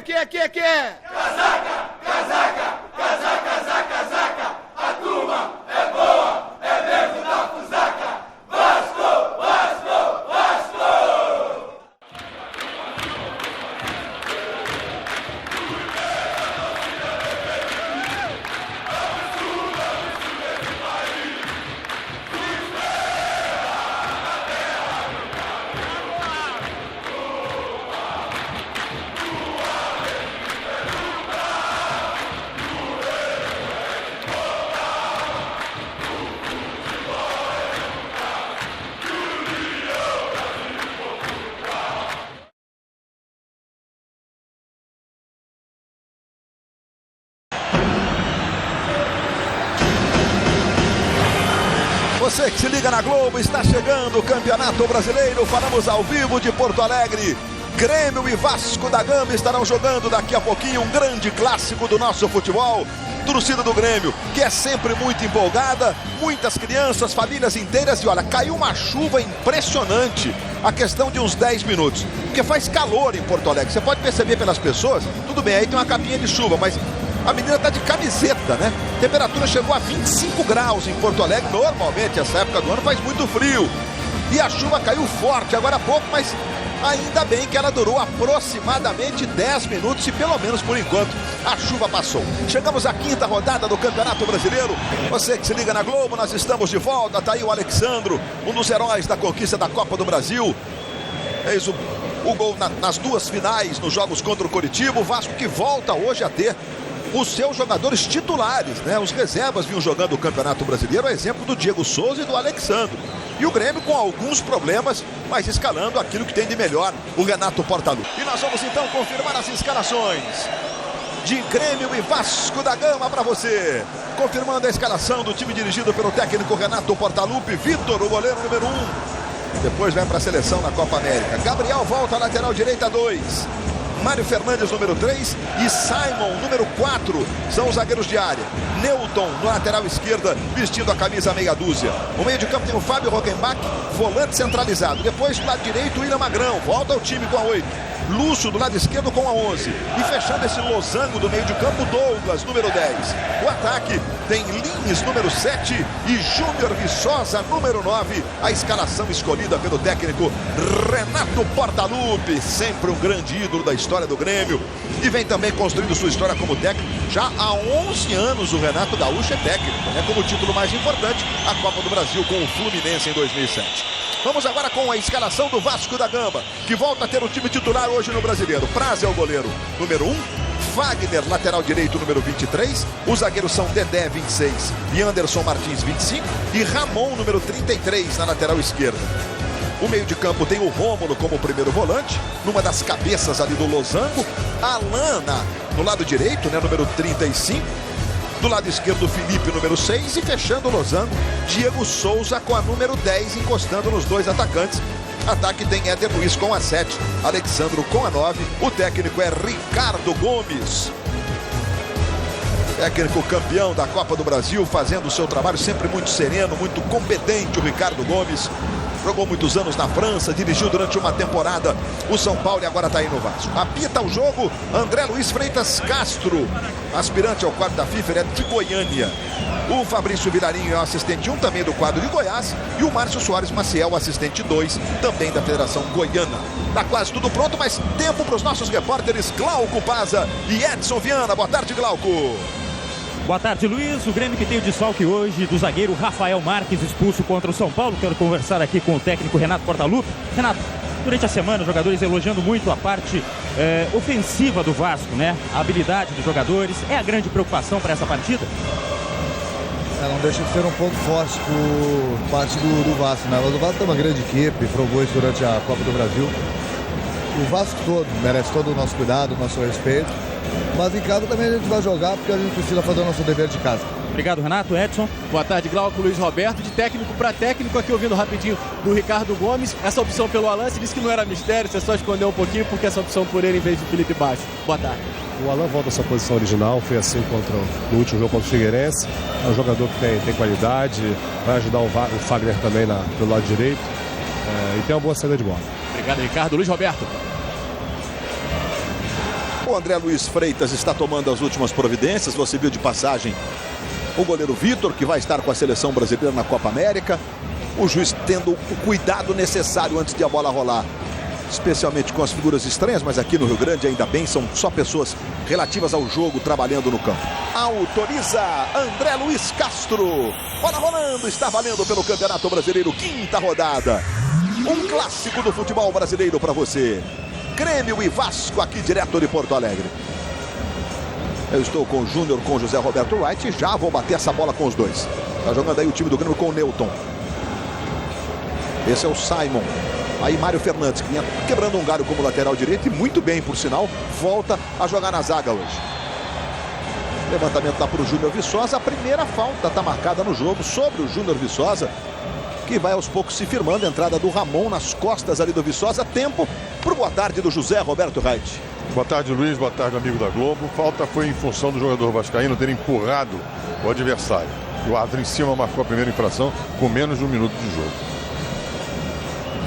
que é? Casaca, casaca, casaca, casaca, casaca. A turma é boa, é mesmo da fusaca. Vasco, Vasco, Vasco! Você que se liga na Globo, está chegando o Campeonato Brasileiro. Falamos ao vivo de Porto Alegre. Grêmio e Vasco da Gama estarão jogando daqui a pouquinho um grande clássico do nosso futebol. Torcida do Grêmio, que é sempre muito empolgada, muitas crianças, famílias inteiras. E olha, caiu uma chuva impressionante, a questão de uns 10 minutos, porque faz calor em Porto Alegre. Você pode perceber pelas pessoas, tudo bem, aí tem uma capinha de chuva, mas a menina tá de camiseta, né? A temperatura chegou a 25 graus em Porto Alegre. Normalmente, essa época do ano faz muito frio. E a chuva caiu forte agora há pouco, mas ainda bem que ela durou aproximadamente 10 minutos e pelo menos por enquanto a chuva passou. Chegamos à quinta rodada do Campeonato Brasileiro. Você que se liga na Globo, nós estamos de volta. Tá aí o Alexandro, um dos heróis da conquista da Copa do Brasil. Fez o gol nas duas finais nos jogos contra o Coritiba. O Vasco que volta hoje a ter os seus jogadores titulares, né? Os reservas vinham jogando o Campeonato Brasileiro, a exemplo do Diego Souza e do Alexandro. E o Grêmio com alguns problemas, mas escalando aquilo que tem de melhor, o Renato Portaluppi. E nós vamos então confirmar as escalações de Grêmio e Vasco da Gama para você. Confirmando a escalação do time dirigido pelo técnico Renato Portaluppi. Vitor, o goleiro número 1. Depois vai para a seleção na Copa América. Gabriel volta à lateral direita 2. Mário Fernandes, número 3, e Simon, número 4, são os zagueiros de área. Newton, na lateral esquerda, vestindo a camisa meia dúzia. No meio de campo tem o Fábio Rockenbach, volante centralizado. Depois, do lado direito, o William Magrão, volta ao time com a 8. Lúcio, do lado esquerdo, com a 11. E fechando esse losango do meio de campo, Douglas, número 10. O ataque tem Lins, número 7, e Júnior Viçosa, número 9. A escalação escolhida pelo técnico Renato Portaluppi, sempre um grande ídolo da história do Grêmio. E vem também construindo sua história como técnico. Já há 11 anos o Renato Gaúcho é técnico, né? Como título mais importante, a Copa do Brasil com o Fluminense em 2007. Vamos agora com a escalação do Vasco da Gama, que volta a ter o time titular hoje no Brasileiro. Praz é o goleiro número 1, Fagner, lateral direito, número 23. Os zagueiros são Dedé, 26, e Anderson Martins, 25. E Ramon, número 33, na lateral esquerda. O meio de campo tem o Rômulo como primeiro volante, numa das cabeças ali do losango. Alana, no lado direito, né, número 35. Do lado esquerdo, Felipe, número 6. E fechando o losango, Diego Souza com a número 10, encostando nos dois atacantes. Ataque tem Éder Luiz com a 7, Alexandro com a 9. O técnico é Ricardo Gomes. Técnico campeão da Copa do Brasil, fazendo o seu trabalho sempre muito sereno, muito competente, o Ricardo Gomes. Jogou muitos anos na França, dirigiu durante uma temporada o São Paulo e agora está aí no Vasco. Apita o jogo André Luiz Freitas Castro, aspirante ao quadro da FIFA, ele é de Goiânia. O Fabrício Vilarinho é o assistente 1, também do quadro de Goiás. E o Márcio Soares Maciel, assistente 2, também da Federação Goiana. Está quase tudo pronto, mas tempo para os nossos repórteres Glauco Paza e Edson Viana. Boa tarde, Glauco. Boa tarde, Luiz. O Grêmio que tem o desfalque hoje do zagueiro Rafael Marques, expulso contra o São Paulo. Quero conversar aqui com o técnico Renato Portaluppi. Renato, durante a semana, os jogadores elogiando muito a parte ofensiva do Vasco, né? A habilidade dos jogadores. É a grande preocupação para essa partida? Não deixa de ser um ponto forte por parte do Vasco, né? Mas o Vasco tem uma grande equipe, provou isso durante a Copa do Brasil. O Vasco todo merece todo o nosso cuidado, o nosso respeito. Mas em casa também a gente vai jogar porque a gente precisa fazer o nosso dever de casa. Obrigado, Renato. Edson. Boa tarde, Glauco. Luiz Roberto. De técnico para técnico, aqui ouvindo rapidinho do Ricardo Gomes. Essa opção pelo Alan, se disse que não era mistério, você só escondeu um pouquinho porque essa opção por ele em vez de Felipe Baixo. Boa tarde. O Alan volta à sua posição original, foi assim no último jogo contra o Figueirense. É um jogador que tem qualidade, vai ajudar o Fagner também pelo lado direito e tem uma boa saída de bola. Obrigado, Ricardo. Luiz Roberto. O André Luiz Freitas está tomando as últimas providências. Você viu de passagem o goleiro Vitor, que vai estar com a seleção brasileira na Copa América. O juiz tendo o cuidado necessário antes de a bola rolar, especialmente com as figuras estranhas, mas aqui no Rio Grande, ainda bem, são só pessoas relativas ao jogo trabalhando no campo. Autoriza André Luiz Castro. Bola rolando, está valendo pelo Campeonato Brasileiro, 5ª rodada. Um clássico do futebol brasileiro para você. Grêmio e Vasco, aqui direto de Porto Alegre. Eu estou com o Júnior, com o José Roberto Wright, e já vou bater essa bola com os dois. Tá jogando aí o time do Grêmio com o Newton. Esse é o Simon. Aí Mário Fernandes, que vinha quebrando um galho como lateral direito, e muito bem, por sinal, volta a jogar na zaga hoje. Levantamento dá para o Júnior Viçosa. A primeira falta está marcada no jogo sobre o Júnior Viçosa, que vai aos poucos se firmando. A entrada do Ramon nas costas ali do Viçosa. Tempo para o boa tarde do José Roberto Wright. Boa tarde, Luiz. Boa tarde, amigo da Globo. Falta foi em função do jogador vascaíno ter empurrado o adversário. O árbitro em cima marcou a primeira infração com menos de 1 minuto de jogo.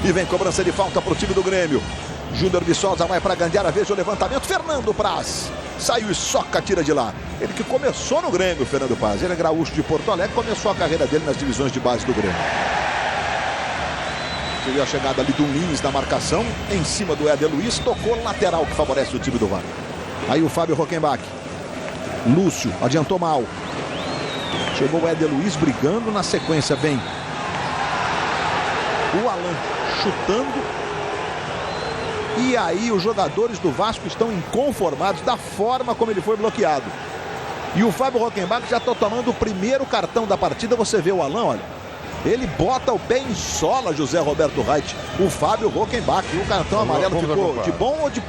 E vem cobrança de falta para o time do Grêmio. Júnior Viçosa vai para Gandiara, veja o levantamento. Fernando Praz saiu e soca, tira de lá. Ele que começou no Grêmio, Fernando Praz. Ele é gaúcho de Porto Alegre, começou a carreira dele nas divisões de base do Grêmio. Teve a chegada ali do Lins na marcação, em cima do Éder Luiz, tocou no lateral que favorece o time do Vasco. Aí o Fábio Rockenbach. Lúcio adiantou mal. Chegou o Éder Luiz brigando, na sequência vem o Alan chutando. E aí os jogadores do Vasco estão inconformados da forma como ele foi bloqueado. E o Fábio Rockenbach já está tomando o primeiro cartão da partida. Você vê o Alan, olha. Ele bota o pé em sola, José Roberto Wright. O Fábio Rockenbach. E o cartão amarelo ficou de bom ou de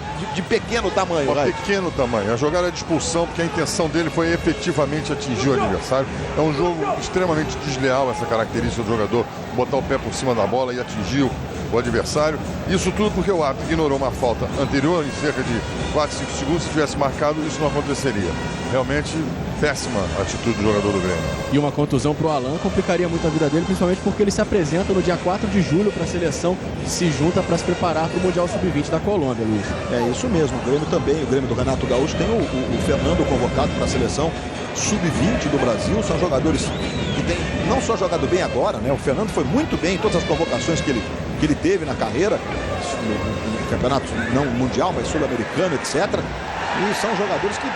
pequeno tamanho? De pequeno tamanho. A jogada de expulsão, porque a intenção dele foi efetivamente atingir o adversário. É um jogo extremamente desleal, essa característica do jogador. Botar o pé por cima da bola e atingir o adversário. Isso tudo porque o árbitro ignorou uma falta anterior, em cerca de 4, 5 segundos. Se tivesse marcado, isso não aconteceria. Realmente péssima atitude do jogador do Grêmio. E uma contusão para o Alan complicaria muito a vida dele, principalmente porque ele se apresenta no dia 4 de julho para a seleção, se junta para se preparar para o Mundial Sub-20 da Colômbia, Luiz. É isso mesmo, o Grêmio também, o Grêmio do Renato Gaúcho tem o Fernando convocado para a seleção Sub-20 do Brasil. São jogadores que têm não só jogado bem agora, né? O Fernando foi muito bem em todas as convocações que ele teve na carreira, no campeonato não mundial, mas sul-americano, etc. E são jogadores que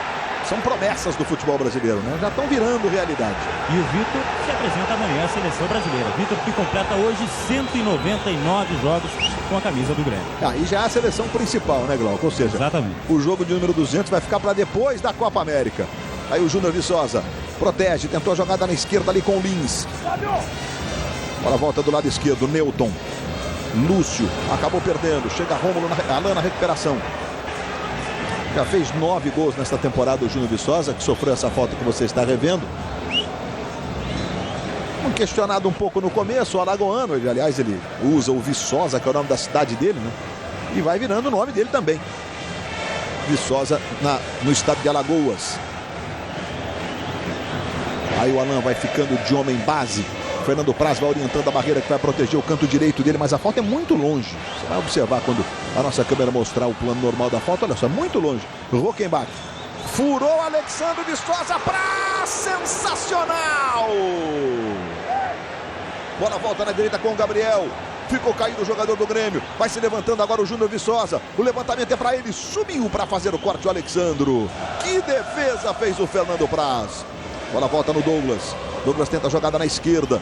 são promessas do futebol brasileiro, né? Já estão virando realidade. E o Vitor se apresenta amanhã à seleção brasileira. Vitor que completa hoje 199 jogos com a camisa do Grêmio. Aí já é a seleção principal, né, Glauco? Ou seja, exatamente, o jogo de número 200 vai ficar para depois da Copa América. Aí o Júnior Viçosa protege, tentou a jogada na esquerda ali com o Lins. Bola volta do lado esquerdo, Newton. Lúcio acabou perdendo. Chega Rômulo, Alan na recuperação. Já fez 9 gols nesta temporada o Júnior Viçosa, que sofreu essa falta que você está revendo. Questionado um pouco no começo, o alagoano, aliás, ele usa o Viçosa, que é o nome da cidade dele, né? E vai virando o nome dele também. Viçosa no estado de Alagoas. Aí o Alan vai ficando de homem base. Fernando Praz vai orientando a barreira que vai proteger o canto direito dele, mas a falta é muito longe. Você vai observar quando a nossa câmera mostrar o plano normal da falta. Olha só, muito longe. Rockenbach furou Alexandre Viçosa. Praz, sensacional! Bola volta na direita com o Gabriel. Ficou caído o jogador do Grêmio. Vai se levantando agora o Júnior Viçosa. O levantamento é para ele. Subiu para fazer o corte o Alexandro. Que defesa fez o Fernando Praz. Bola volta no Douglas. Douglas tenta a jogada na esquerda.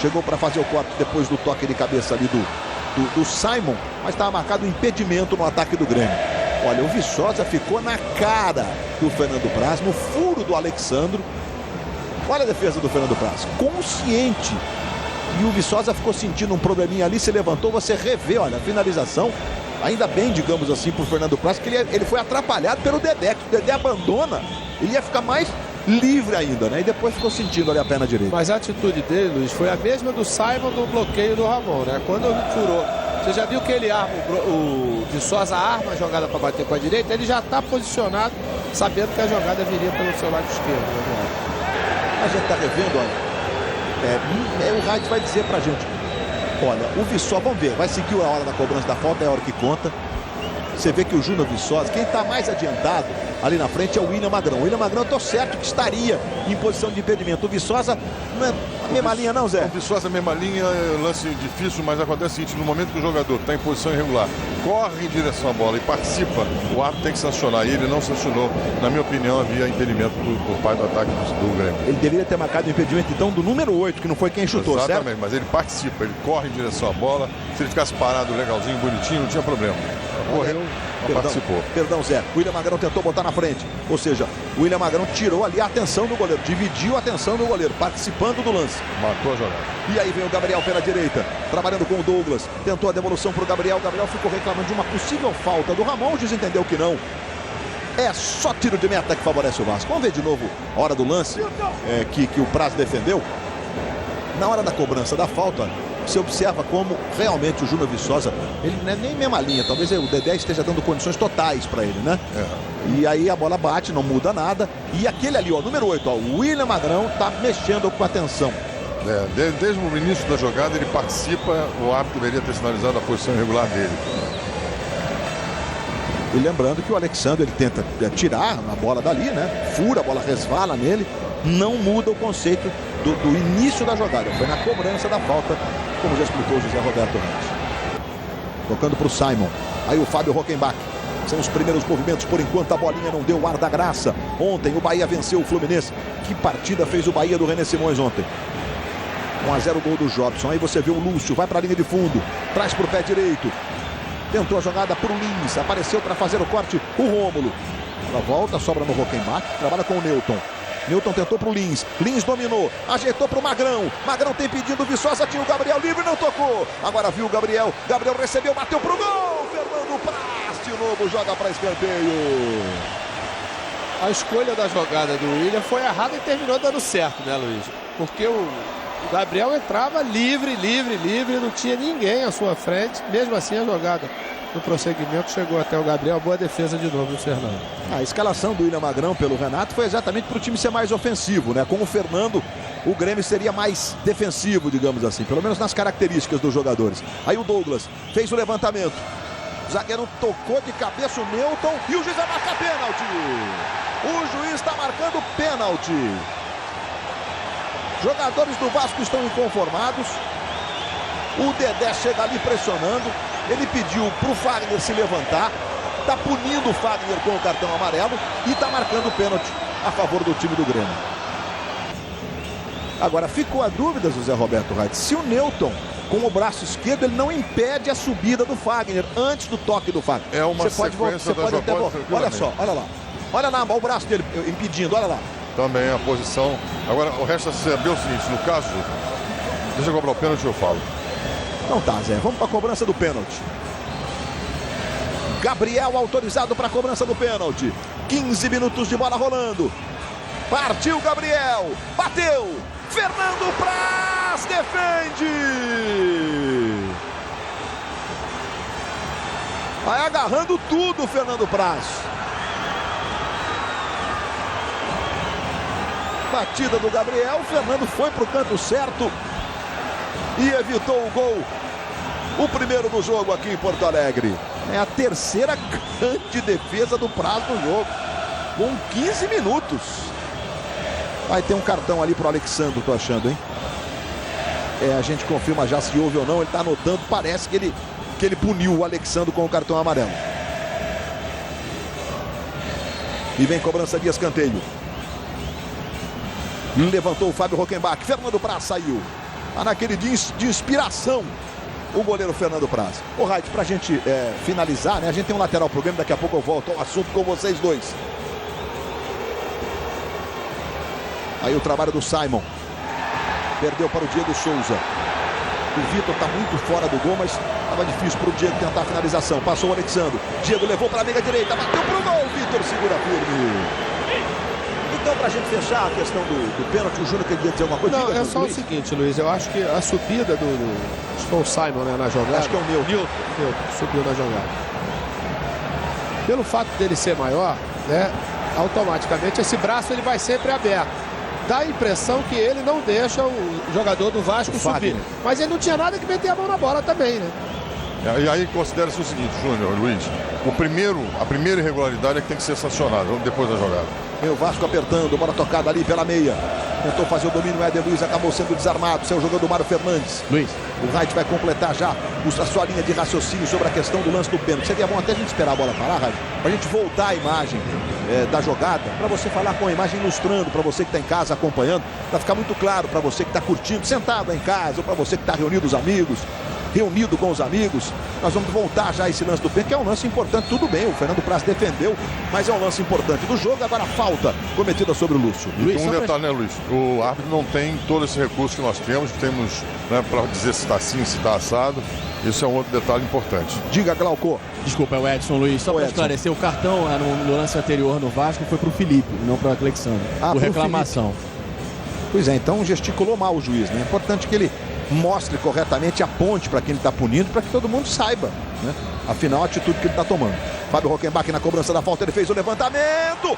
Chegou para fazer o corte depois do toque de cabeça ali do Simon. Mas estava marcado um impedimento no ataque do Grêmio. Olha, o Viçosa ficou na cara do Fernando Praz, no furo do Alexandro. Olha a defesa do Fernando Praz. Consciente. E o Viçosa ficou sentindo um probleminha ali, se levantou, você revê, olha, a finalização. Ainda bem, digamos assim, por Fernando Praz, que ele foi atrapalhado pelo Dedé. Se o Dedé abandona, ele ia ficar mais livre ainda, né? E depois ficou sentindo ali a perna direita. Mas a atitude dele, Luiz, foi a mesma do Simon do bloqueio do Ramon, né? Quando ele furou, você já viu que ele arma, o Viçosa arma a jogada para bater com a direita, ele já está posicionado, sabendo que a jogada viria pelo seu lado esquerdo, né? A gente está revendo, olha. O Wright vai dizer pra gente. Olha, o Viçosa, vamos ver, vai seguir a hora da cobrança da falta, é a hora que conta. Você vê que o Júnior Viçosa, quem está mais adiantado ali na frente é o William Magrão. O William Magrão, eu tô certo que estaria em posição de impedimento. O Viçosa não é a mesma linha não, Zé? O Viçosa, mesma linha, lance difícil, mas acontece o seguinte, no momento que o jogador está em posição irregular, corre em direção à bola e participa, o árbitro tem que sancionar. E ele não sancionou. Na minha opinião, havia impedimento por parte do ataque do Grêmio. Ele deveria ter marcado o impedimento, então, do número 8, que não foi quem chutou, exatamente, certo? mas ele participa, ele corre em direção à bola. Se ele ficasse parado legalzinho, bonitinho, não tinha problema. Correu, não participou. Perdão, Zé. O William Magrão tentou botar na frente. Ou seja, o William Magrão tirou ali a atenção do goleiro, dividiu a atenção do goleiro, participando do lance. Matou a jogada. E aí vem o Gabriel pela direita, trabalhando com o Douglas. Tentou a devolução para o Gabriel. O Gabriel ficou reclamando de uma possível falta do Ramon. O juiz entendeu que não. É só tiro de meta que favorece o Vasco. Vamos ver de novo a hora do lance que o Praz defendeu. Na hora da cobrança da falta, você observa como realmente o Júnior Viçosa, ele não é nem mesma linha, talvez o Dedé esteja dando condições totais para ele, né? E aí a bola bate, não muda nada. E aquele ali, ó, número 8, ó, o William Magrão tá mexendo com a atenção. Desde o início da jogada ele participa, o árbitro deveria ter sinalizado a posição irregular dele. E lembrando que o Alexandre, ele tenta tirar a bola dali, né? Fura, a bola resvala nele. Não muda o conceito do início da jogada. Foi na cobrança da falta, como já explicou o José Roberto Reis. Tocando para o Simon. Aí o Fábio Rockenbach. São os primeiros movimentos, por enquanto a bolinha não deu o ar da graça. Ontem o Bahia venceu o Fluminense. Que partida fez o Bahia do René Simões ontem? 1-0 o gol do Jobson. Aí você vê o Lúcio, vai para a linha de fundo. Traz para o pé direito. Tentou a jogada para o Lins. Apareceu para fazer o corte o Rômulo. A volta, sobra no Rockenbach. Trabalha com o Newton. Newton tentou para o Lins. Lins dominou. Ajeitou para o Magrão. Magrão tem pedido. Viçosa tinha o Gabriel livre, não tocou. Agora viu o Gabriel. Gabriel recebeu, bateu para o gol. Fernando Praz de novo joga para escanteio. A escolha da jogada do William foi errada e terminou dando certo, né, Luiz? Porque o Gabriel entrava livre, não tinha ninguém à sua frente. Mesmo assim, a jogada no prosseguimento chegou até o Gabriel. Boa defesa de novo do Fernando. A escalação do William Magrão pelo Renato foi exatamente para o time ser mais ofensivo, né? Com o Fernando, o Grêmio seria mais defensivo, digamos assim, pelo menos nas características dos jogadores. Aí o Douglas fez o levantamento. O zagueiro tocou de cabeça o Newton e o juiz vai marcar pênalti. O juiz está marcando pênalti. Jogadores do Vasco estão inconformados. O Dedé chega ali pressionando. Ele pediu para o Fagner se levantar. Está punindo o Fagner com o cartão amarelo. E está marcando pênalti a favor do time do Grêmio. Agora ficou a dúvida, José Roberto Reis, se o Newton, com o braço esquerdo, ele não impede a subida do Fagner antes do toque do Fagner. É uma sequência da jogada. Olha só, olha lá. Olha lá, o braço dele impedindo, olha lá. Também a posição. Agora, o resto é saber o seguinte, no caso, deixa eu cobrar o pênalti, eu falo. Não tá, Zé. Vamos para a cobrança do pênalti. Gabriel autorizado para a cobrança do pênalti. 15 minutos de bola rolando. Partiu Gabriel. Bateu. Fernando Praz defende. Vai agarrando tudo o Fernando Praz. Batida do Gabriel. Fernando foi para o canto certo e evitou o gol. O primeiro do jogo aqui em Porto Alegre. É a terceira grande defesa do Praz no jogo. Com 15 minutos. Vai ter um cartão ali pro Alexandre, tô achando, hein? A gente confirma já se houve ou não. Ele tá anotando, parece que ele puniu o Alexandre com o cartão amarelo. E vem cobrança de escanteio. Levantou o Fábio Rockenbach. Fernando Praz saiu. Tá naquele dia de inspiração o goleiro Fernando Praz. Ô, Raid, pra gente finalizar, né? A gente tem um lateral pro Grêmio, daqui a pouco eu volto ao assunto com vocês dois. Aí o trabalho do Simon. Perdeu para o Diego Souza. O Vitor tá muito fora do gol, mas tava difícil pro Diego tentar a finalização. Passou o Alexandre. Diego levou para a meia direita, bateu pro gol. Vitor segura firme. Então, pra gente fechar a questão do pênalti, o Júnior queria dizer alguma coisa? Não, é só o seguinte, Luiz, eu acho que a subida acho que foi o Simon, né, na jogada. Acho que é o Newton subiu na jogada. Pelo fato dele ser maior, né, automaticamente esse braço ele vai sempre aberto. Dá a impressão que ele não deixa o jogador do Vasco subir. Mas ele não tinha nada que meter a mão na bola também, né? E aí considera-se o seguinte, Júnior, Luiz, a primeira irregularidade é que tem que ser sancionada depois da jogada. Vem o Vasco apertando, bola tocada ali pela meia. Tentou fazer o domínio, o Éder Luiz acabou sendo desarmado. Seu jogador Mário Fernandes. Luiz. O Wright vai completar já a sua linha de raciocínio sobre a questão do lance do pênalti. Seria bom até a gente esperar a bola parar, Wright, para a gente voltar a imagem da jogada, para você falar com a imagem ilustrando, para você que está em casa acompanhando, para ficar muito claro para você que está curtindo, sentado em casa, ou para você que está reunido com os amigos. Nós vamos voltar já a esse lance do pênalti, que é um lance importante. Tudo bem, o Fernando Praz defendeu, mas é um lance importante do jogo. Agora a falta cometida sobre o Lúcio. Luiz, um detalhe, né, Luiz? O árbitro não tem todo esse recurso que nós temos, né, para dizer se está assim, se está assado. Isso é um outro detalhe importante. Diga, Glauco. Desculpa, é o Edson, Luiz. Só para esclarecer, o cartão no lance anterior no Vasco foi para o Felipe, não para o Alexandre. Por reclamação. Pois é, então gesticulou mal o juiz, né? É importante que ele mostre corretamente, aponte para quem ele está punindo, para que todo mundo saiba, né? Afinal, a atitude que ele está tomando. Fábio Rockenbach na cobrança da falta, ele fez o levantamento. Gol!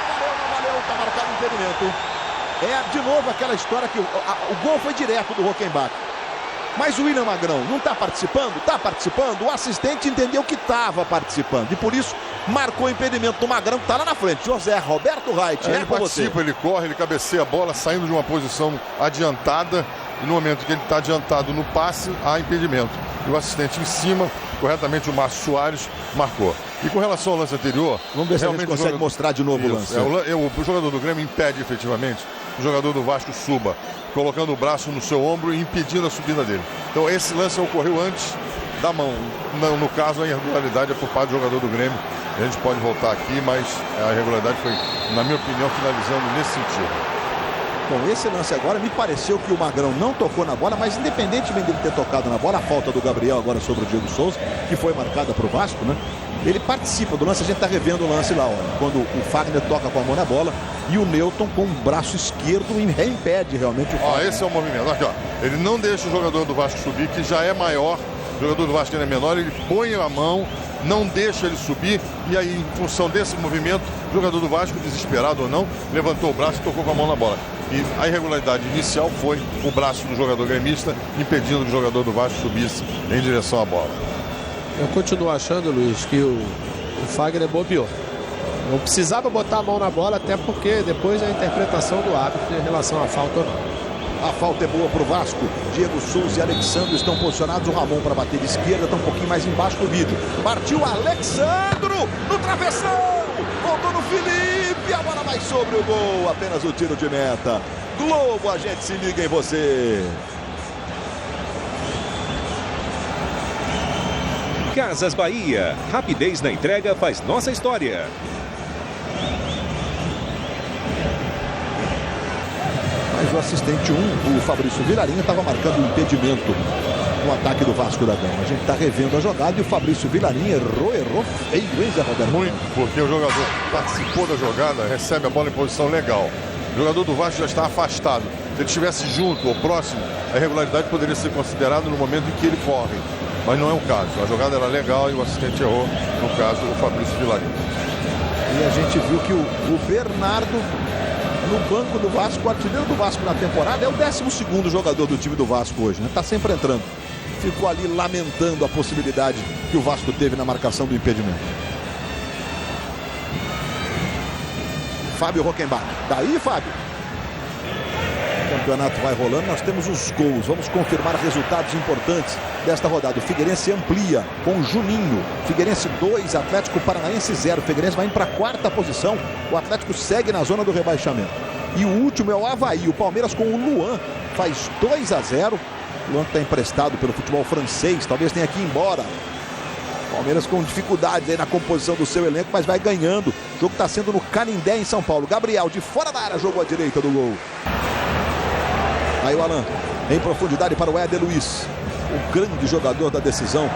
Não valeu, está marcado o impedimento. É de novo aquela história que o gol foi direto do Rockenbach. Mas o William Magrão não está participando? Está participando. O assistente entendeu que estava participando e por isso marcou o impedimento do Magrão, que está lá na frente. José Roberto Wright, ele participa, ele corre, ele cabeceia a bola, saindo de uma posição adiantada. E no momento que ele está adiantado no passe, há impedimento. E o assistente em cima, corretamente o Márcio Soares, marcou. E com relação ao lance anterior... Vamos ver se a gente consegue mostrar de novo o lance. O jogador do Grêmio impede efetivamente o jogador do Vasco suba, colocando o braço no seu ombro e impedindo a subida dele. Então esse lance ocorreu antes da mão. No caso, a irregularidade é por parte do jogador do Grêmio. A gente pode voltar aqui, mas a irregularidade foi, na minha opinião, finalizando nesse sentido. Bom, esse lance agora me pareceu que o Magrão não tocou na bola, mas independentemente dele ter tocado na bola, a falta do Gabriel agora sobre o Diego Souza, que foi marcada para o Vasco, né? Ele participa do lance, a gente está revendo o lance lá, ó, quando o Fagner toca com a mão na bola e o Newton com o braço esquerdo impede realmente o Fagner. Esse é o movimento. Aqui, ó. Ele não deixa o jogador do Vasco subir, que já é maior. O jogador do Vasco é menor, ele põe a mão, não deixa ele subir, e aí, em função desse movimento, o jogador do Vasco, desesperado ou não, levantou o braço e tocou com a mão na bola. E a irregularidade inicial foi o braço do jogador gremista, impedindo que o jogador do Vasco subisse em direção à bola. Eu continuo achando, Luiz, que o Fagner bobeou. Não precisava botar a mão na bola, até porque depois a interpretação do árbitro em relação à falta ou não. A falta é boa para o Vasco. Diego Souza e Alexandre estão posicionados. O Ramon para bater de esquerda, está um pouquinho mais embaixo do vídeo. Partiu Alexandro no travessão. Voltou no Felipe. A bola vai sobre o gol. Apenas o tiro de meta. Globo, a gente se liga em você. Casas Bahia. Rapidez na entrega faz nossa história. Mas o assistente 1, o Fabrício Vilarinha, estava marcando um impedimento no ataque do Vasco da Gama. A gente está revendo a jogada e o Fabrício Vilarinha errou feio, hein, Zé Roberto? Muito, porque o jogador participou da jogada, recebe a bola em posição legal. O jogador do Vasco já está afastado. Se ele estivesse junto ou próximo, a irregularidade poderia ser considerada no momento em que ele corre. Mas não é o caso. A jogada era legal e o assistente errou, no caso, o Fabrício Vilarinha. E a gente viu que o Bernardo, no banco do Vasco, o artilheiro do Vasco na temporada, é o 12º jogador do time do Vasco hoje, né? Tá sempre entrando. Ficou ali lamentando a possibilidade que o Vasco teve na marcação do impedimento. Fábio Rockenbach. Daí, Fábio. O campeonato vai rolando, nós temos os gols. Vamos confirmar resultados importantes desta rodada. O Figueirense amplia com o Juninho. Figueirense 2, Atlético Paranaense 0. O Figueirense vai indo para a 4ª posição. O Atlético segue na zona do rebaixamento. E o último é o Avaí. O Palmeiras com o Luan faz 2-0. O Luan está emprestado pelo futebol francês. Talvez tenha que ir embora. Palmeiras com dificuldades aí na composição do seu elenco, mas vai ganhando. O jogo está sendo no Canindé, em São Paulo. Gabriel, de fora da área, jogou à direita do gol. Aí o Alan, em profundidade para o Éder Luiz, o grande jogador da decisão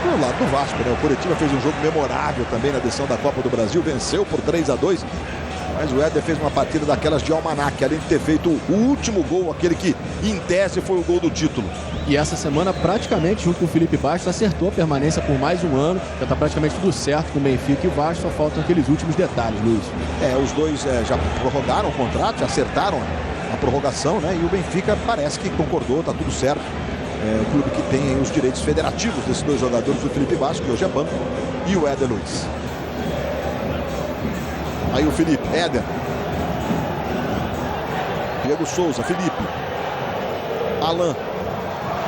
do lado do Vasco, né? O Curitiba fez um jogo memorável também na decisão da Copa do Brasil, venceu por 3-2, mas o Éder fez uma partida daquelas de almanaque, além de ter feito o último gol, aquele que em tese foi o gol do título. E essa semana, praticamente, junto com o Felipe Bastos, acertou a permanência por mais um ano. Já está praticamente tudo certo com o Benfica e o Vasco, só faltam aqueles últimos detalhes, Luiz. Os dois já prorrogaram o contrato, já acertaram a prorrogação, né? E o Benfica parece que concordou, tá tudo certo. o clube que tem aí os direitos federativos desses dois jogadores, o Felipe Vasco, que hoje é banco, e o Éder Luiz. Aí o Felipe, Éder. Diego Souza, Felipe. Alan.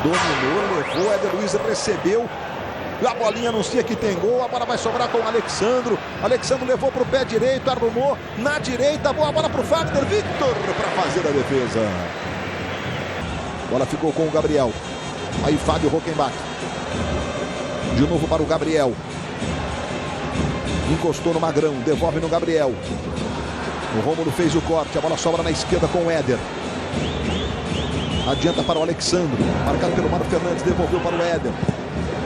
Dominou, levou, Éder Luiz recebeu. A bolinha anuncia que tem gol, a bola vai sobrar com o Alexandro. Alexandro levou para o pé direito, arrumou na direita, boa bola para o Fagner Victor para fazer a defesa. A bola ficou com o Gabriel. Aí Fábio Rockenbach. De novo para o Gabriel. Encostou no Magrão, devolve no Gabriel. O Rômulo fez o corte, a bola sobra na esquerda com o Éder. Adianta para o Alexandro, marcado pelo Mário Fernandes, devolveu para o Éder.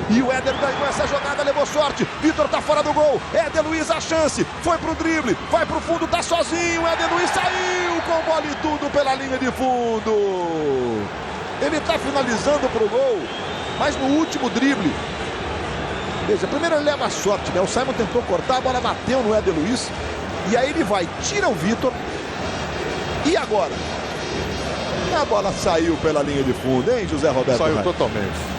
E o Éder ganhou essa jogada, levou sorte. Vitor tá fora do gol. Éder Luiz a chance. Foi pro drible, vai pro fundo, tá sozinho. Éder Luiz saiu com bola e tudo pela linha de fundo. Ele tá finalizando pro gol, mas no último drible. Veja, primeiro ele leva a sorte, né? O Simon tentou cortar, a bola bateu no Éder Luiz. E aí ele vai, tira o Vitor. E agora? A bola saiu pela linha de fundo, hein, José Roberto? Saiu totalmente.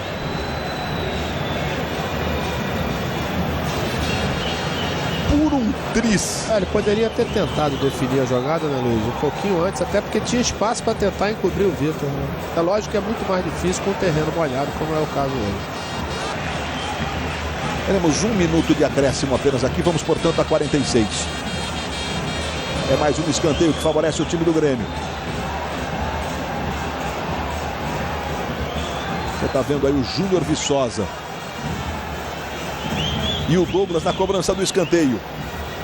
Por um tris. Ele poderia ter tentado definir a jogada, né, Luiz? Um pouquinho antes, até porque tinha espaço para tentar encobrir o Vitor, né? É lógico que é muito mais difícil com o terreno molhado, como é o caso hoje. Teremos 1 minuto de acréscimo apenas aqui, vamos portanto a 46. É mais um escanteio que favorece o time do Grêmio. Você está vendo aí o Júnior Viçosa. E o Douglas na cobrança do escanteio.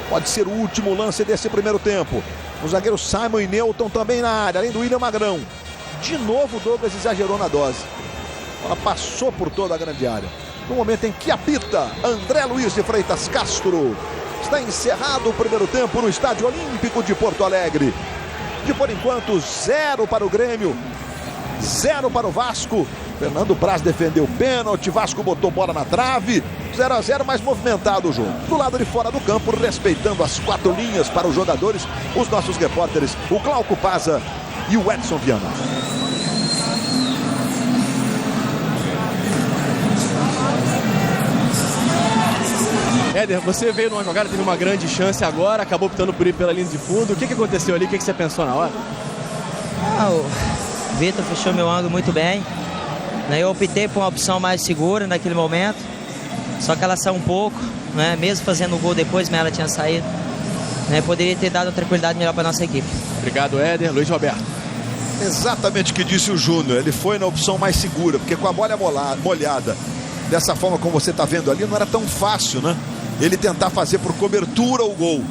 Pode ser o último lance desse primeiro tempo. Os zagueiros Simon e Newton também na área, além do William Magrão. De novo o Douglas exagerou na dose. Ela passou por toda a grande área. No momento em que apita André Luiz de Freitas Castro. Está encerrado o primeiro tempo no Estádio Olímpico de Porto Alegre. De por enquanto 0 para o Grêmio, 0 para o Vasco. Fernando Praz defendeu o pênalti, Vasco botou bola na trave. 0 a 0, mais movimentado o jogo. Do lado de fora do campo, respeitando as 4 linhas para os jogadores, os nossos repórteres, o Glauco Paza e o Edson Viana. Éder, você veio numa jogada, teve uma grande chance agora, acabou optando por ir pela linha de fundo. O que aconteceu ali? O que você pensou na hora? O Vitor fechou meu ângulo muito bem. Eu optei por uma opção mais segura naquele momento. Só que ela saiu um pouco, né? Mesmo fazendo o gol depois, mas ela tinha saído. Poderia ter dado uma tranquilidade melhor para nossa equipe. Obrigado, Éder. Luiz Roberto. Exatamente o que disse o Júnior. Ele foi na opção mais segura, porque com a bola molhada, dessa forma como você está vendo ali, não era tão fácil, né? Ele tentar fazer por cobertura o gol.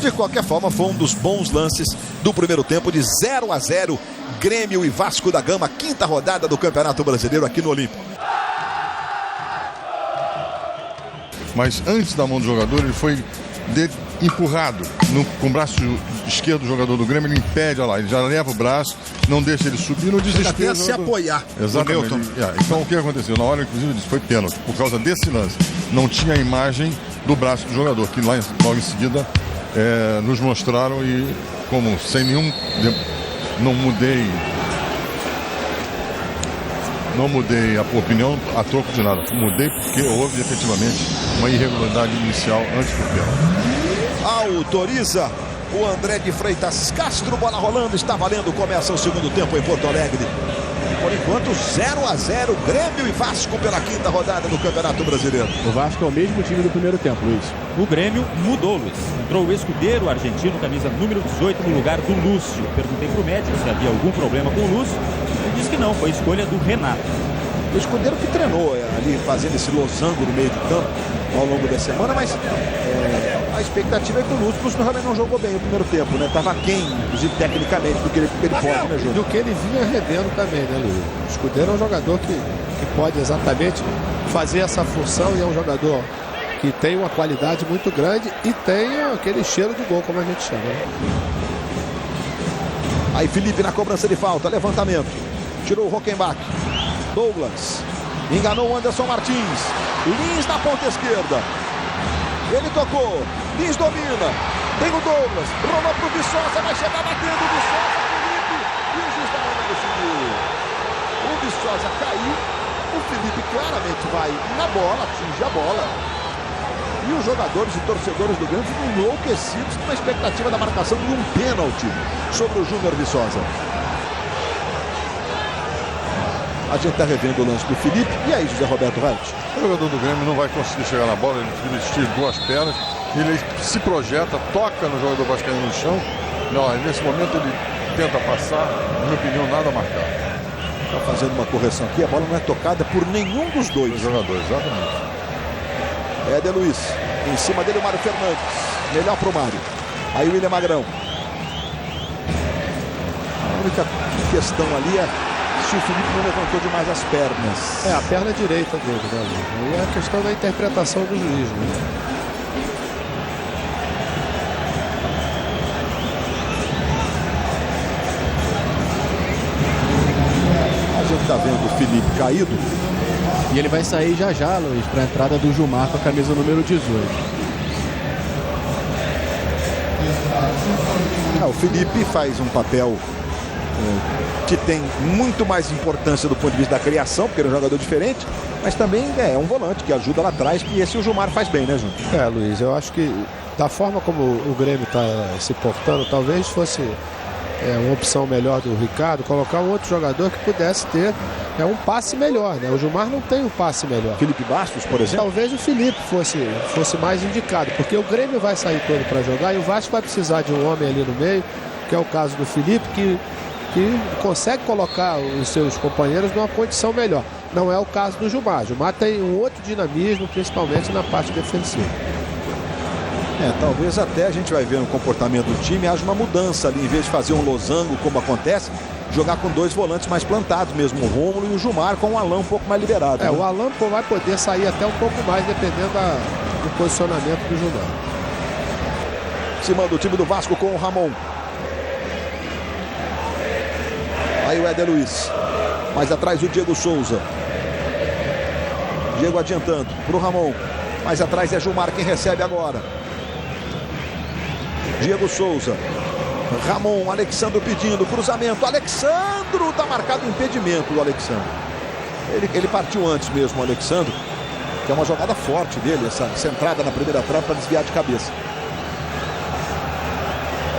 De qualquer forma, foi um dos bons lances do primeiro tempo, de 0 a 0, Grêmio e Vasco da Gama, 5ª rodada do Campeonato Brasileiro aqui no Olímpico. Mas antes da mão do jogador, ele foi empurrado com o braço esquerdo do jogador do Grêmio. Ele impede, olha lá, ele já leva o braço, não deixa ele subir no desespero. Até se apoiar. Exatamente. Então o que aconteceu? Na hora, inclusive, disse, foi pênalti, por causa desse lance. Não tinha a imagem do braço do jogador, que lá logo em seguida nos mostraram, e como sem nenhum... Não mudei a opinião a troco de nada. Mudei porque houve efetivamente uma irregularidade inicial antes do pênalti. Autoriza o André de Freitas Castro, bola rolando, está valendo, começa o segundo tempo em Porto Alegre. Por enquanto 0 a 0, Grêmio e Vasco pela 5ª rodada do Campeonato Brasileiro. O Vasco é o mesmo time do primeiro tempo, Luiz. O Grêmio mudou, Luiz. Entrou o escudeiro argentino, camisa número 18, no lugar do Lúcio. Perguntei para o médico se havia algum problema com o Lúcio. Ele disse que não, foi escolha do Renato. O escudeiro que treinou ali, fazendo esse losango no meio de campo ao longo da semana, mas a expectativa é que o Lúcio realmente não jogou bem o primeiro tempo, né? Estava aquém, inclusive tecnicamente, do que ele pode, né, Júnior? Do que ele vinha rendendo também, né, Luiz? O escudeiro é um jogador que pode exatamente fazer essa função, e é um jogador que tem uma qualidade muito grande e tem aquele cheiro de gol, como a gente chama, né? Aí Felipe na cobrança de falta, levantamento, tirou o Rockenbach. Douglas enganou o Anderson Martins. Lins na ponta esquerda. Ele tocou. Lins domina. Tem o Douglas. Rolou pro Viçosa. Vai chegar batendo o Viçosa. Felipe. E o juiz da mandando seguir. O Viçosa Viçosa caiu. O Felipe claramente vai na bola, atinge a bola. E os jogadores e torcedores do Grêmio ficam enlouquecidos com a expectativa da marcação de um pênalti sobre o Júnior Viçosa. A gente está revendo o lance do Felipe. E aí, José Roberto Reit? O jogador do Grêmio não vai conseguir chegar na bola, ele estira duas pernas, ele se projeta, toca no jogador vascaíno no chão. Não, nesse momento ele tenta passar, na minha opinião, nada marcado. Está fazendo uma correção aqui, a bola não é tocada por nenhum dos dois. Os jogadores, exatamente. Éder Luiz, em cima dele o Mário Fernandes, melhor pro Mário. Aí o William Magrão. A única questão ali é se o Felipe não levantou demais as pernas. É a perna direita dele, né, Luiz? E é a questão da interpretação do juiz, né? A gente tá vendo o Felipe caído. E ele vai sair já já, Luiz, para a entrada do Gilmar com a camisa número 18. O Felipe faz um papel que tem muito mais importância do ponto de vista da criação, porque ele é um jogador diferente, mas também é um volante que ajuda lá atrás, que esse o Gilmar faz bem, né, Júnior? Luiz, eu acho que da forma como o Grêmio está se portando, talvez fosse uma opção melhor do Ricardo, colocar um outro jogador que pudesse ter um passe melhor, né? O Gilmar não tem um passe melhor. Felipe Bastos, por exemplo? Talvez o Felipe fosse mais indicado, porque o Grêmio vai sair todo para jogar e o Vasco vai precisar de um homem ali no meio, que é o caso do Felipe, que consegue colocar os seus companheiros numa condição melhor. Não é o caso do Gilmar. O Gilmar tem um outro dinamismo, principalmente na parte defensiva. Talvez até a gente vai ver no comportamento do time, haja uma mudança ali, em vez de fazer um losango, como acontece, jogar com dois volantes mais plantados mesmo, o Rômulo e o Gilmar, com o Alain um pouco mais liberado. O Alain vai poder sair até um pouco mais, dependendo do posicionamento do Gilmar. Se manda o time do Vasco com o Ramon. Aí o Éder Luiz. Mais atrás o Diego Souza. Diego adiantando para o Ramon. Mais atrás é Gilmar quem recebe agora. Diego Souza. Ramon, Alexandro pedindo cruzamento. Alexandro, tá marcado o impedimento do Alexandro. Ele partiu antes mesmo, o Alexandro, que é uma jogada forte dele, essa entrada na primeira trave para desviar de cabeça.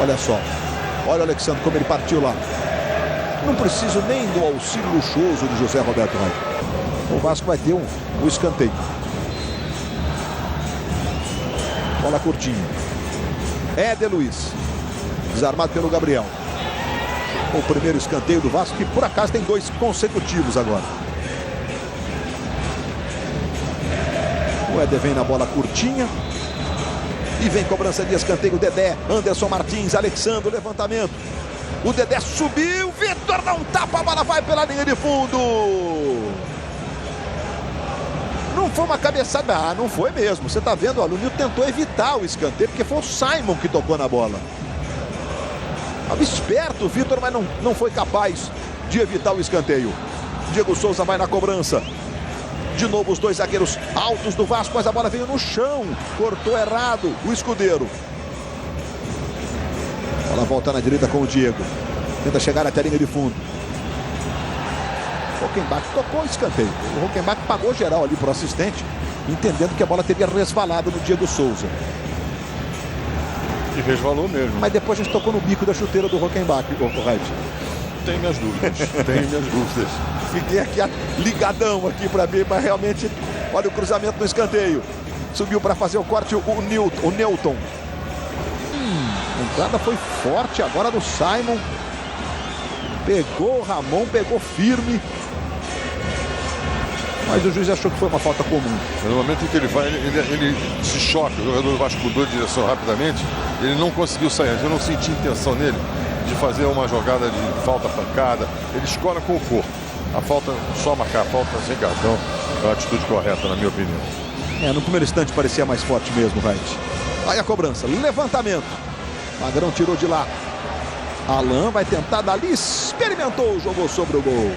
Olha só. Olha o Alexandro como ele partiu lá. Não preciso nem do auxílio luxuoso de José Roberto Reit. O Vasco vai ter um escanteio. Bola curtinha. Éder Luiz. Desarmado pelo Gabriel. O primeiro escanteio do Vasco, que por acaso tem dois consecutivos agora. O Éder vem na bola curtinha. E vem cobrança de escanteio. Dedé, Anderson Martins, Alexandre, levantamento. O Dedé subiu, Vitor não tapa, a bola vai pela linha de fundo. Não foi uma cabeçada, não foi mesmo. Você está vendo, o Nil tentou evitar o escanteio, porque foi o Simon que tocou na bola. Estava esperto o Vitor, mas não foi capaz de evitar o escanteio. Diego Souza vai na cobrança. De novo os dois zagueiros altos do Vasco, mas a bola veio no chão. Cortou errado o Escudeiro. Bola volta na direita com o Diego. Tenta chegar até a linha de fundo. Rockenbach tocou o escanteio. O Rockenbach pagou geral ali para o assistente, entendendo que a bola teria resvalado no Diego Souza. E resvalou mesmo. Mas depois a gente tocou no bico da chuteira do Rockenbach, Reit. Tenho minhas dúvidas. Tenho minhas dúvidas. Fiquei aqui ligadão aqui para ver, mas realmente, olha o cruzamento no escanteio. Subiu para fazer o corte o Newton. A entrada foi forte agora do Simon. Pegou o Ramon, pegou firme. Mas o juiz achou que foi uma falta comum. No momento em que ele vai, ele se choca. O jogador do Vasco mudou de direção rapidamente. Ele não conseguiu sair. Eu não senti intenção nele de fazer uma jogada de falta pancada. Ele escora com o corpo. A falta, só marcar a falta sem cartão, é a atitude correta, na minha opinião. No primeiro instante parecia mais forte mesmo, Reit. Aí a cobrança, levantamento. Magrão tirou de lá. Alain vai tentar dali, experimentou, jogou sobre o gol.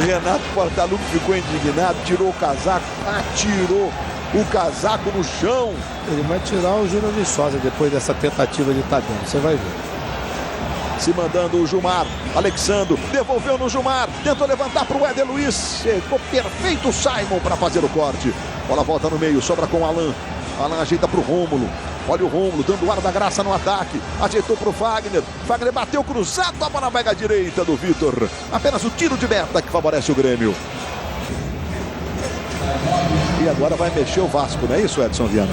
Renato Portaluppi ficou indignado, tirou o casaco, atirou o casaco no chão. Ele vai tirar o Júnior Viçosa depois dessa tentativa de tabela, você vai ver. Se mandando o Gilmar, Alexandro, devolveu no Gilmar, tentou levantar para o Éder Luiz, chegou perfeito o Simon para fazer o corte. Bola volta no meio, sobra com o Alan. Alan ajeita para o Rômulo. Olha o Rômulo, dando ar da graça no ataque. Ajeitou para o Fagner. Fagner bateu cruzado, a bola vai à direita do Vitor. Apenas o tiro de meta que favorece o Grêmio. E agora vai mexer o Vasco, não é isso, Edson Viana?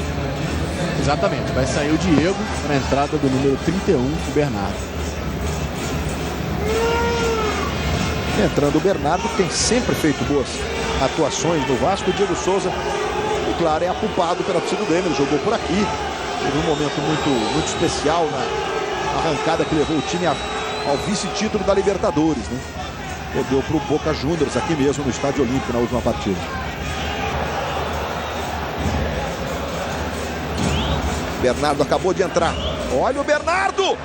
Exatamente, vai sair o Diego para a entrada do número 31, o Bernardo. Entrando o Bernardo, que tem sempre feito boas atuações no Vasco. O Diego Souza, e claro, é apupado pela torcida dele. Ele jogou por aqui. Teve um momento muito especial na arrancada que levou o time ao vice-título da Libertadores, né? Perdeu para o Boca Juniors aqui mesmo no Estádio Olímpico na última partida. Bernardo acabou de entrar. Olha o Bernardo!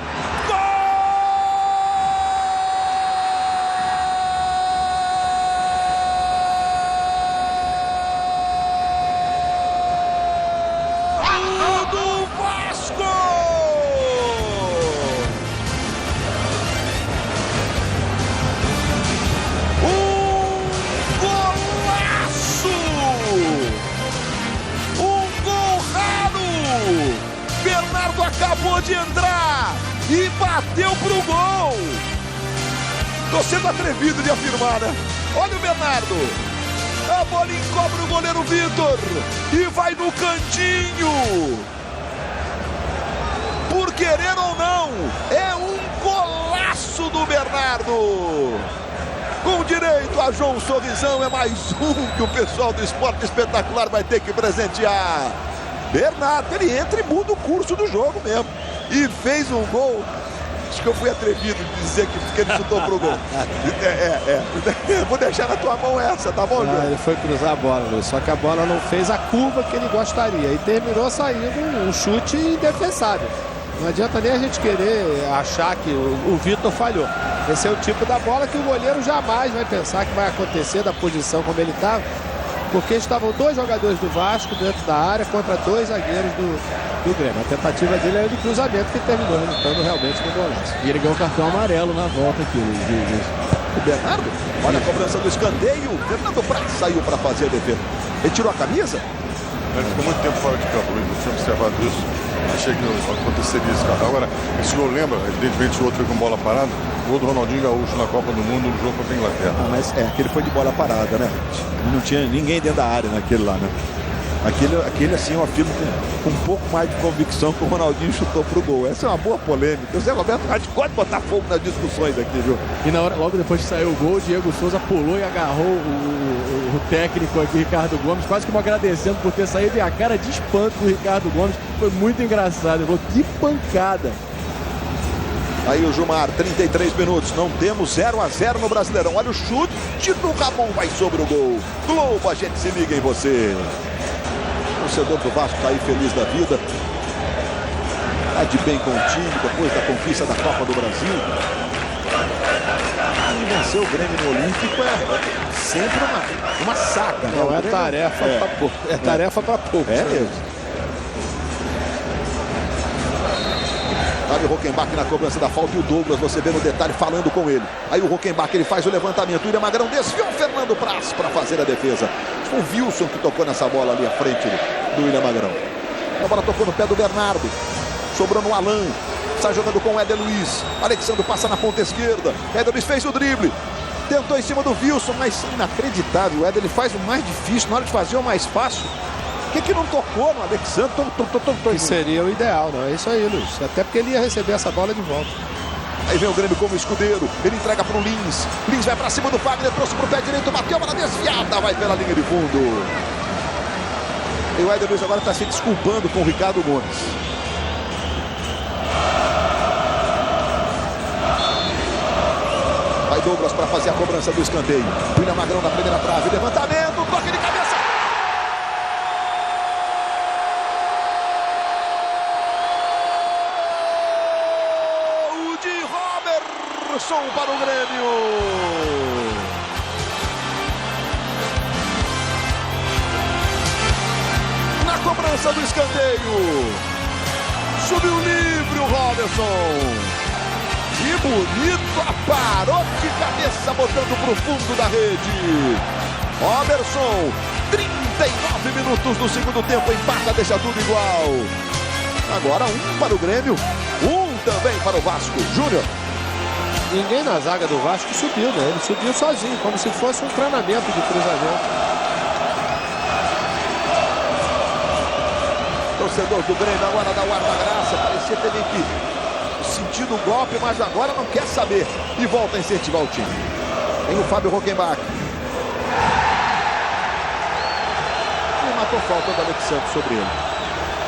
Acabou de entrar e bateu pro gol. Tô sendo atrevido de afirmar, né? Olha o Bernardo. A bola encobre o goleiro Vitor e vai no cantinho. Por querer ou não, é um golaço do Bernardo. Com direito a João Sorrisão, é mais um que o pessoal do Esporte Espetacular vai ter que presentear. Bernardo, ele entra e muda o curso do jogo mesmo. E fez um gol. Acho que eu fui atrevido de dizer que ele chutou pro gol. Vou deixar na tua mão essa, tá bom, João? Ele foi cruzar a bola, Luiz, só que a bola não fez a curva que ele gostaria. E terminou saindo um chute indefensável. Não adianta nem a gente querer achar que o Vitor falhou. Esse é o tipo da bola que o goleiro jamais vai pensar que vai acontecer da posição como ele estava. Porque estavam dois jogadores do Vasco dentro da área contra dois zagueiros do Grêmio. A tentativa dele era de cruzamento que terminou resultando realmente no golaço. E ele ganhou o cartão amarelo na volta aqui. O Bernardo, olha a cobrança do escanteio. O Fernando Praz saiu para fazer a defesa. Ele tirou a camisa? Ele ficou muito tempo fora de campo, Luiz. Eu tinha observado isso. Achei que não aconteceria isso, cara. Agora, esse gol lembra, evidentemente, o outro foi com bola parada. O gol do Ronaldinho Gaúcho na Copa do Mundo no jogo contra a Inglaterra. Mas aquele foi de bola parada, né? Não tinha ninguém dentro da área naquele lá, né? Aquele assim, eu afirmo com um pouco mais de convicção que o Ronaldinho chutou pro gol. Essa é uma boa polêmica. O Zé Roberto a gente pode botar fogo nas discussões aqui, viu? E na hora, logo depois que saiu o gol, o Diego Souza pulou e agarrou o técnico aqui, Ricardo Gomes, quase como agradecendo por ter saído, e a cara de espanto do Ricardo Gomes foi muito engraçado. Ele falou, que pancada! Aí o Gilmar, 33 minutos, não temos 0-0 no Brasileirão. Olha o chute do Ramon, vai sobre o gol. Globo, a gente se liga em você. O torcedor do Vasco tá aí feliz da vida. Tá de bem com o time, depois da conquista da Copa do Brasil. E vencer o Grêmio no Olímpico é sempre uma saga. Não é tarefa para pouco. É tarefa para pouco. É mesmo. Olha o Rockenbach na cobrança da falta e o Douglas, você vê no detalhe falando com ele. Aí o Rockenbach, ele faz o levantamento. O William Magrão desviou o Fernando Praz para fazer a defesa. Foi o Wilson que tocou nessa bola ali à frente do William Magrão. A bola tocou no pé do Bernardo. Sobrou no Alan. Sai jogando com o Éder Luiz. Alexandre passa na ponta esquerda. Éder Luiz fez o drible. Tentou em cima do Wilson, mas inacreditável. O Éder, ele faz o mais difícil. Na hora de fazer o mais fácil. Por que não tocou no Alexandre? Que seria o ideal, não é isso aí, Luiz. Até porque ele ia receber essa bola de volta. Aí vem o Grêmio como escudeiro. Ele entrega para o Lins. Lins vai para cima do Fagner, trouxe para o pé direito, bateu a bola desviada, vai pela linha de fundo. E o Éder Luiz agora está se desculpando com o Ricardo Gomes. Vai Douglas para fazer a cobrança do escanteio. William Magrão na primeira trave, levantamento, toque de cabeça. Para o Grêmio. cobrança do escanteio. Subiu livre o Robertson. Que bonito, aparou de cabeça, botando pro fundo da rede. Robertson, 39 minutos do segundo tempo, empata, deixa tudo igual. Agora um para o Grêmio, um também para o Vasco. Júnior. Ninguém na zaga do Vasco subiu, né? Ele subiu sozinho, como se fosse um treinamento de cruzamento. Torcedor do Grêmio agora dá o ar da graça, parecia ter meio que sentido o golpe, mas agora não quer saber e volta a incentivar o time. Tem o Fábio Rockenbach. E matou falta do Alexandre sobre ele.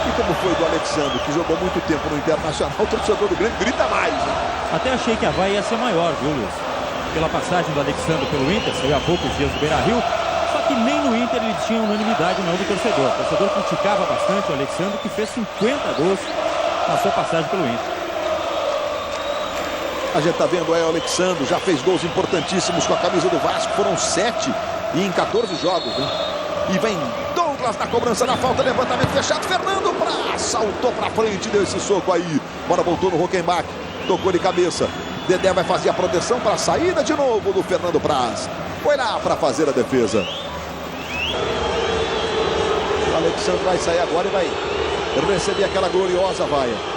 E como foi do Alexandre, que jogou muito tempo no Internacional, o torcedor do Grêmio grita mais, né? Até achei que a vai ia ser maior, viu, Luiz? Pela passagem do Alexandre pelo Inter, saiu há poucos dias do Beira-Rio. Só que nem no Inter ele tinha unanimidade não do torcedor. O torcedor criticava bastante o Alexandre, que fez 50 gols na sua passagem pelo Inter. A gente tá vendo aí o Alexandre, já fez gols importantíssimos com a camisa do Vasco, foram 7 e em 14 jogos, né? E vem Douglas na cobrança da falta, levantamento fechado, Fernando Praz saltou pra frente, deu esse soco aí, bola voltou no Rockenbach, tocou de cabeça, Dedé vai fazer a proteção para a saída de novo do Fernando Praz, foi lá para fazer a defesa. O Alexandre vai sair agora e vai receber aquela gloriosa vaia.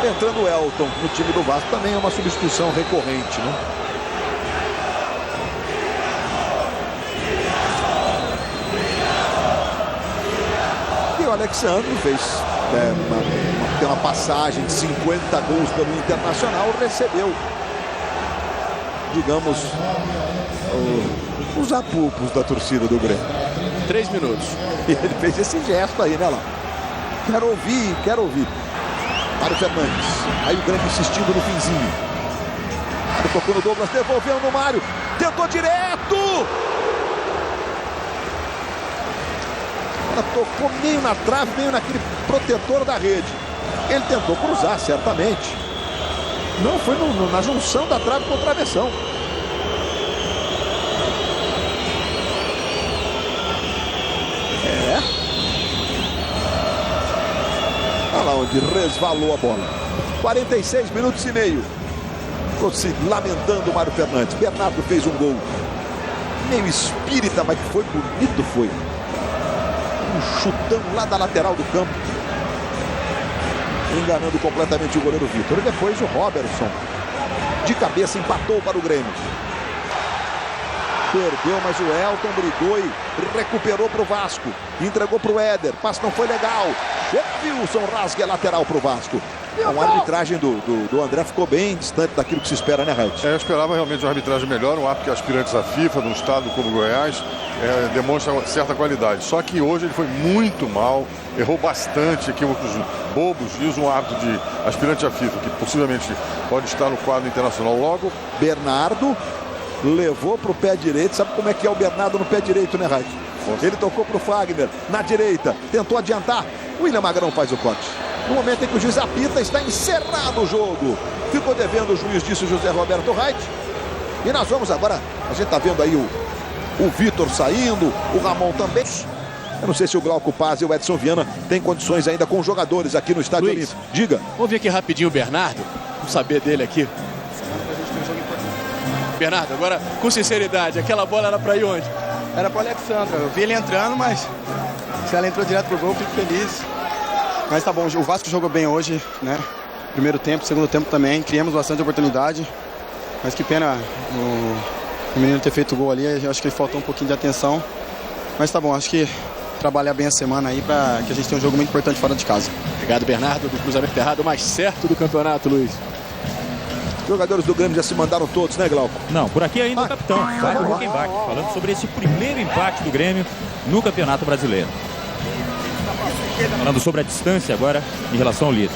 Entrando o Elton no time do Vasco, também é uma substituição recorrente, né? E o Alexandre fez uma passagem de 50 gols pelo Internacional, recebeu, digamos, os apupos da torcida do Grêmio. 3 minutos. E ele fez esse gesto aí, né, lá? Quero ouvir, quero ouvir. Mário Fernandes, aí o Grêmio insistindo no finzinho. Ele tocou no Douglas, devolveu no Mário, tentou direto! Ela tocou meio na trave, meio naquele protetor da rede. Ele tentou cruzar, certamente. Não, foi na junção da trave com o travessão. Olha lá onde resvalou a bola. 46 minutos e meio. Ficou se lamentando o Mário Fernandes. Bernardo fez um gol meio espírita, mas que foi bonito, foi. Um chutão lá da lateral do campo, enganando completamente o goleiro Vitor. E depois o Robertson, de cabeça, empatou para o Grêmio. Perdeu, mas o Elton brigou e recuperou para o Vasco. Entregou para o Éder. Passe não foi legal. Wilson rasga a lateral para o Vasco. A arbitragem do André ficou bem distante daquilo que se espera, né, Raid? Eu esperava realmente uma arbitragem melhor. Um árbitro que é aspirante à FIFA, num estado como Goiás, demonstra certa qualidade. Só que hoje ele foi muito mal, errou bastante, equívocos bobos, e usa um árbitro de aspirante à FIFA, que possivelmente pode estar no quadro internacional logo. Bernardo levou para o pé direito. Sabe como é que é o Bernardo no pé direito, né, Raid? Ele tocou para o Fagner na direita, tentou adiantar. O William Magrão faz o corte. No momento em que o juiz apita, está encerrado o jogo. Ficou devendo o juiz, disse o José Roberto Reit. E nós vamos agora, a gente está vendo aí o Vitor saindo, o Ramon também. Eu não sei se o Glauco Paz e o Edson Viana têm condições ainda com os jogadores aqui no Estádio Olímpico. Diga. Vamos ver aqui rapidinho o Bernardo. Vamos saber dele aqui. Bernardo, agora com sinceridade, aquela bola era para ir onde? Era para o Alexandre. Eu vi ele entrando, mas se ela entrou direto pro gol, fico feliz. Mas tá bom, o Vasco jogou bem hoje, né? Primeiro tempo, segundo tempo também. Criamos bastante oportunidade. Mas que pena o menino ter feito o gol ali. Eu acho que ele faltou um pouquinho de atenção. Mas tá bom, acho que trabalhar bem a semana aí para que a gente tenha um jogo muito importante fora de casa. Obrigado, Bernardo, do cruzamento errado mais certo do campeonato, Luiz. Os jogadores do Grêmio já se mandaram todos, né, Glauco? Não, por aqui ainda o capitão, Fábio Rockenbach, falando sobre esse primeiro empate do Grêmio no Campeonato Brasileiro. Falando sobre a distância agora em relação ao líder.